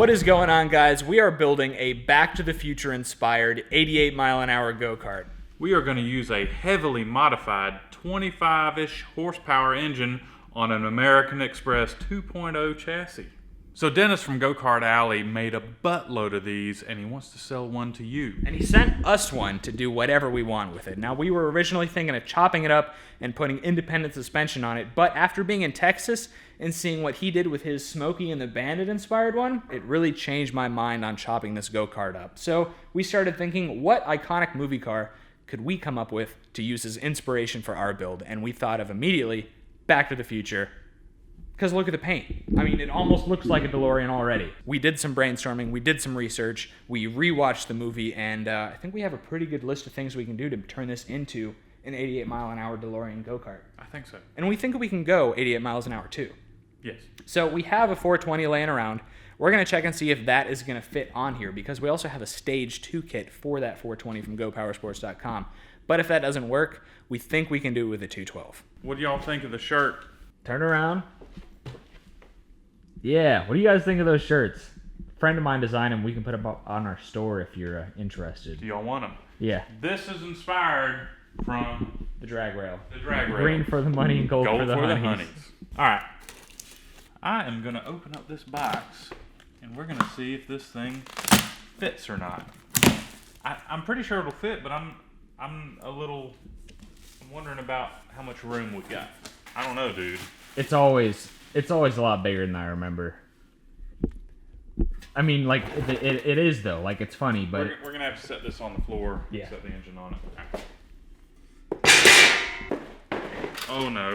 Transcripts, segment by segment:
What is going on, guys? We are building a Back to the Future inspired 88-mile-an-hour go-kart. We are going to use a heavily modified 25-ish horsepower engine on an American Express 2.0 chassis. So Dennis from Go-Kart Alley made a buttload of these, and he wants to sell one to you. And he sent us one to do whatever we want with it. Now, we were originally thinking of chopping it up and putting independent suspension on it, but after being in Texas and seeing what he did with his Smokey and the Bandit inspired one, it really changed my mind on chopping this go-kart up. So we started thinking, what iconic movie car could we come up with to use as inspiration for our build? And we thought of immediately Back to the Future. Because look at the paint. I mean, it almost looks like a DeLorean already. We did some brainstorming, we did some research, we rewatched the movie, and I think we have a pretty good list of things we can do to turn this into an 88-mile-an-hour DeLorean go-kart. I think so. And we think we can go 88 miles an hour too. Yes. So we have a 420 laying around. We're going to check and see if that is going to fit on here, because we also have a Stage 2 kit for that 420 from GoPowersports.com. But if that doesn't work, we think we can do it with a 212. What do y'all think of the shirt? Turn around. Yeah, what do you guys think of those shirts? A friend of mine designed them. We can put them up on our store if you're interested. Do y'all want them? Yeah. This is inspired from The drag rail. the drag rail. Green for the money and gold for the honeys. All right. I am going to open up this box, and we're going to see if this thing fits or not. I'm pretty sure it'll fit, but I'm wondering about how much room we got. I don't know, dude. It's always a lot bigger than I remember. I mean, like, it is, though. Like, it's funny, but... We're going to have to set this on the floor. Yeah. Set the engine on it. Oh, no.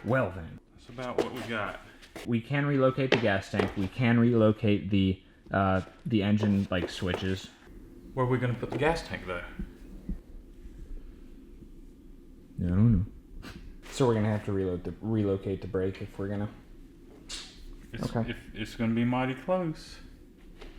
Well, then. That's about what we got. We can relocate the gas tank. We can relocate the engine, like, switches. Where are we going to put the gas tank, though? I don't know. So we're going to have to relocate the brake if we're going to... Okay. It's going to be mighty close.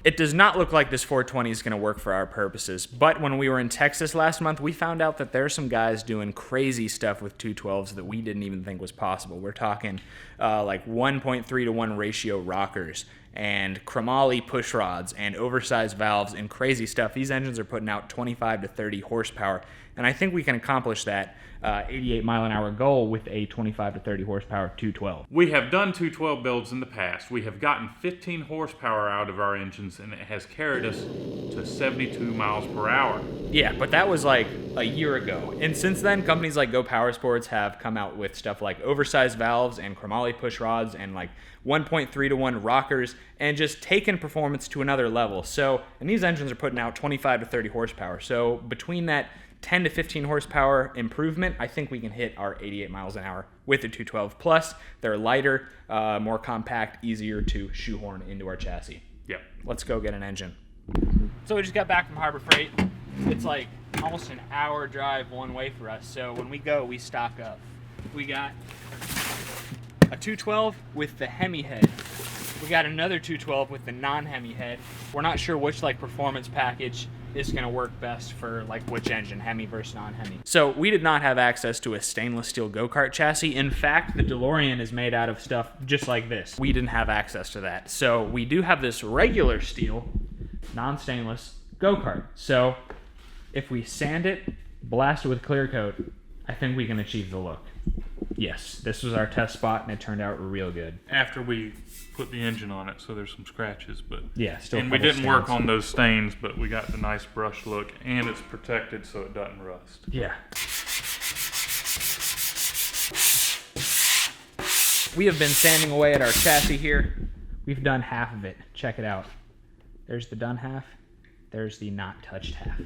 It does not look like this 420 is going to work for our purposes, but when we were in Texas last month, we found out that there are some guys doing crazy stuff with 212s that we didn't even think was possible. We're talking like 1.3 to 1 ratio rockers and chromoly push rods and oversized valves and crazy stuff. These engines are putting out 25 to 30 horsepower, and I think we can accomplish that 88-mile-an-hour goal with a 25 to 30 horsepower 212. We have done 212 builds in the past. We have gotten 15 horsepower out of our engines, and it has carried us to 72 miles per hour. Yeah, but that was like a year ago. And since then, companies like Go Power Sports have come out with stuff like oversized valves and chromoly push rods and like 1.3 to 1 rockers and just taken performance to another level. So, and these engines are putting out 25 to 30 horsepower. So between that 10 to 15 horsepower improvement, I think we can hit our 88 miles an hour with the 212. Plus, they're lighter, more compact, easier to shoehorn into our chassis. Yep. Let's go get an engine. So we just got back from Harbor Freight. It's like almost an hour drive one way for us. So when we go, we stock up. We got a 212 with the Hemi head. We got another 212 with the non-Hemi head. We're not sure which like performance package is going to work best for like which engine, Hemi versus non-Hemi. So we did not have access to a stainless steel go-kart chassis. In fact, the DeLorean is made out of stuff just like this. We didn't have access to that. So we do have this regular steel, non-stainless go-kart. So if we sand it, blast it with clear coat, I think we can achieve the look. Yes, this was our test spot and it turned out real good. After we put the engine on it, so there's some scratches, but yeah, still. And we didn't work on those stains, but we got the nice brush look, and it's protected so it doesn't rust. Yeah. We have been sanding away at our chassis here. We've done half of it. Check it out. There's the done half. There's the not touched half.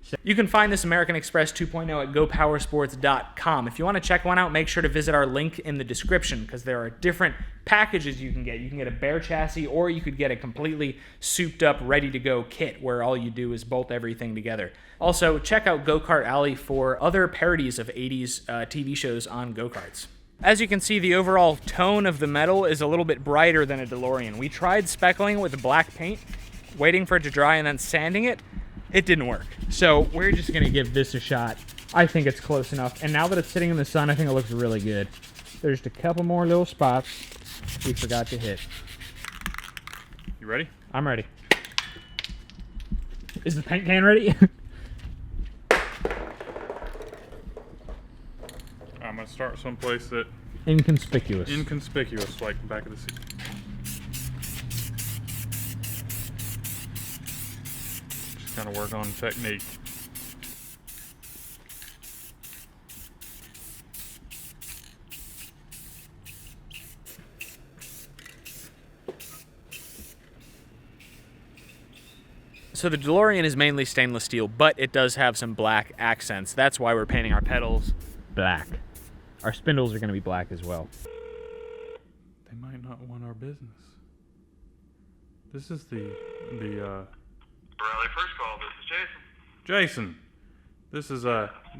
So you can find this American Express 2.0 at GoPowersports.com. If you want to check one out, make sure to visit our link in the description because there are different packages you can get. You can get a bare chassis or you could get a completely souped up, ready-to-go kit where all you do is bolt everything together. Also, check out Go-Kart Alley for other parodies of 80s TV shows on go-karts. As you can see, the overall tone of the metal is a little bit brighter than a DeLorean. We tried speckling it with black paint, waiting for it to dry and then sanding it. It didn't work. So we're just gonna give this a shot. I think it's close enough. And now that it's sitting in the sun, I think it looks really good. There's just a couple more little spots we forgot to hit. You ready? I'm ready. Is the paint can ready? I'm gonna start someplace that Inconspicuous. inconspicuous, like the back of the seat. Just kind of work on technique. So the DeLorean is mainly stainless steel, but it does have some black accents. That's why we're painting our pedals black. Our spindles are going to be black as well. They might not want our business. This is the Rally first call, this is Jason. Jason.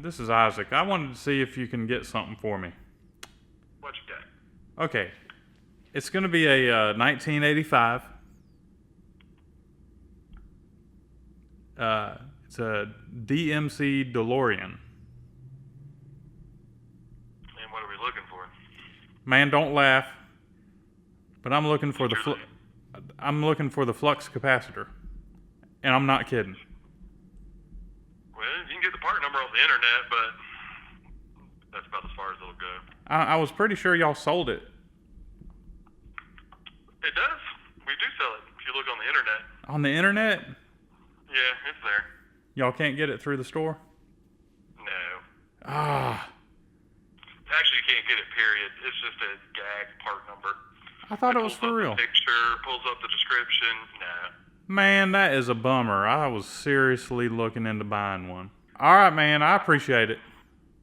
This is Isaac. I wanted to see if you can get something for me. What you got? Okay. It's going to be a 1985. It's a DMC DeLorean. And what are we looking for? Man, don't laugh. But I'm looking for the flux capacitor, and I'm not kidding. Well, you can get the part number off the internet, but that's about as far as it'll go. I was pretty sure y'all sold it. It does. We do sell it if you look on the internet. On the internet? Yeah, it's there. Y'all can't get it through the store? No. Ah, Actually, you can't get it, period. It's just a gag part number. I thought it was for real. Picture, pulls up the description. No. Man, that is a bummer. I was seriously looking into buying one. All right, man. I appreciate it.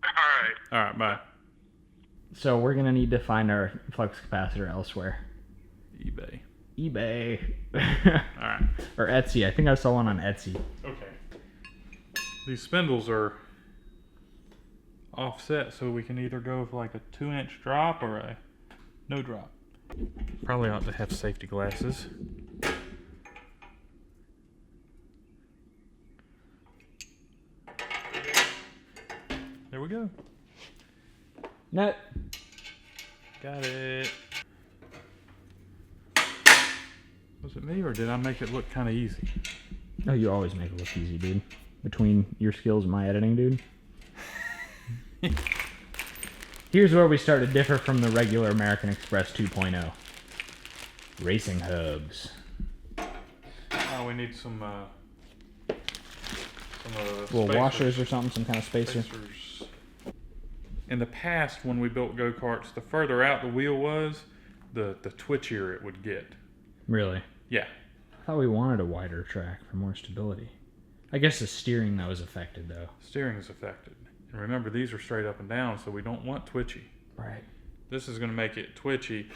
All right. All right, bye. So we're going to need to find our flux capacitor elsewhere. eBay. eBay. All right. Or Etsy. I think I saw one on Etsy. Okay. These spindles are offset, so we can either go with like a 2-inch drop or a no drop. Probably ought to have safety glasses. There we go. Nut. Got it. Was it me, or did I make it look kind of easy? Oh, you always make it look easy, dude. Between your skills and my editing, dude. Here's where we start to differ from the regular American Express 2.0. Racing hubs. Oh, we need some Little spacers. washers or something, some kind of spacer. Spacers. In the past, when we built go-karts, the further out the wheel was, the twitchier it would get. Really? Yeah. I thought we wanted a wider track for more stability. I guess the steering, though, is affected, though. Steering is affected. And remember, these are straight up and down, so we don't want twitchy. Right. This is going to make it twitchy.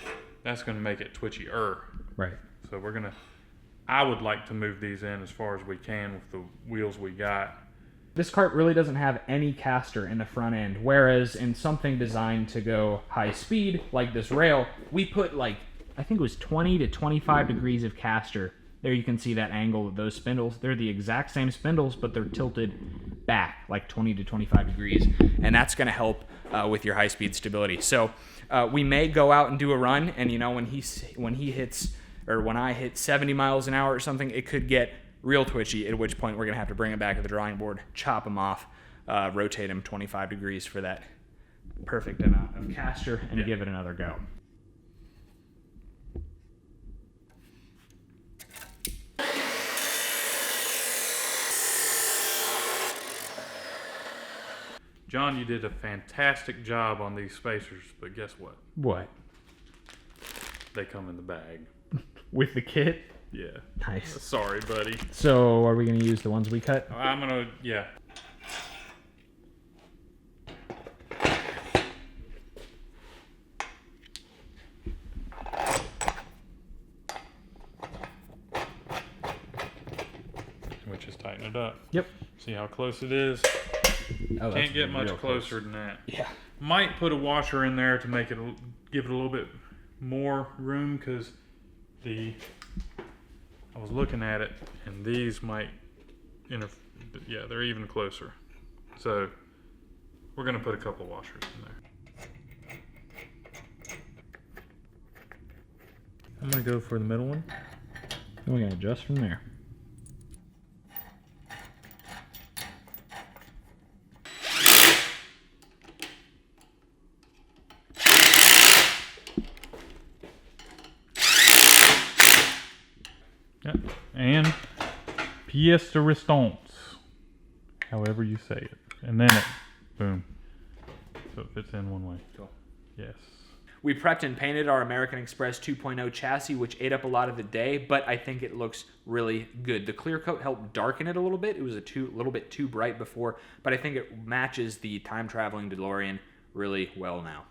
That's going to make it twitchier. Right. So we're going to... I would like to move these in as far as we can with the wheels we got. This kart really doesn't have any caster in the front end, whereas in something designed to go high speed, like this rail, we put like, I think it was 20 to 25 degrees of caster. There you can see that angle of those spindles. They're the exact same spindles, but they're tilted back like 20 to 25 degrees. And that's going to help with your high-speed stability. So we may go out and do a run, and you know, when he hits, or when I hit 70 miles an hour or something, it could get real twitchy, at which point we're going to have to bring it back to the drawing board, chop him off, rotate him 25 degrees for that perfect amount of caster, and give it another go. John, you did a fantastic job on these spacers, but guess what? What? They come in the bag. With the kit? Yeah. Nice. Sorry, buddy. So are we going to use the ones we cut? I'm going to, yeah. We just tighten it up. Yep. See how close it is? Oh, Can't get much real closer close. than that. Yeah. Might put a washer in there to make it, give it a little bit more room, because I was looking at it, and these might, yeah, they're even closer. So we're gonna put a couple washers in there. I'm gonna go for the middle one. And we're gonna adjust from there. Yep. And pièce de résistance, however you say it. And then it, boom. So it fits in one way. Cool. Yes. We prepped and painted our American Express 2.0 chassis, which ate up a lot of the day, but I think it looks really good. The clear coat helped darken it a little bit. It was a little bit too bright before, but I think it matches the time-traveling DeLorean really well now.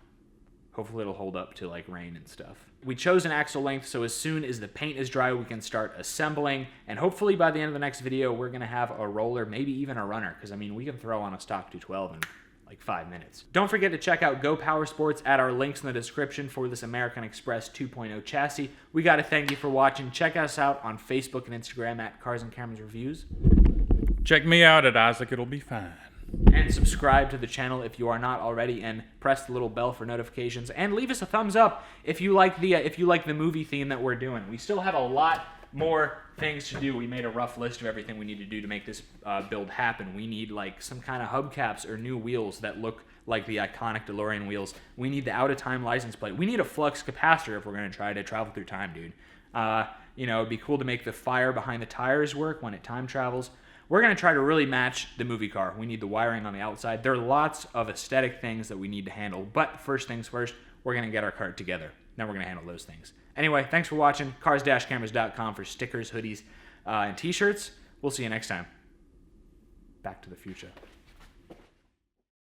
Hopefully it'll hold up to like rain and stuff. We chose an axle length, so as soon as the paint is dry, we can start assembling, and hopefully by the end of the next video, we're gonna have a roller, maybe even a runner, because I mean, we can throw on a stock 212 in like 5 minutes. Don't forget to check out Go Power Sports at our links in the description for this American Express 2.0 chassis. We gotta thank you for watching. Check us out on Facebook and Instagram at Cars and Cameras Reviews. Check me out at Isaac, it'll be fine. And subscribe to the channel if you are not already, and press the little bell for notifications, and leave us a thumbs up if you like the movie theme that we're doing. We still have a lot more things to do. We made a rough list of everything we need to do to make this build happen. We need like some kind of hubcaps or new wheels that look like the iconic DeLorean wheels. We need the out-of-time license plate. We need a flux capacitor if we're going to try to travel through time, dude. You know, it'd be cool to make the fire behind the tires work when it time travels. We're going to try to really match the movie car. We need the wiring on the outside. There are lots of aesthetic things that we need to handle, but first things first, we're going to get our cart together. Then we're going to handle those things. Anyway, thanks for watching. Cars-Cameras.com for stickers, hoodies, and t-shirts. We'll see you next time. Back to the future.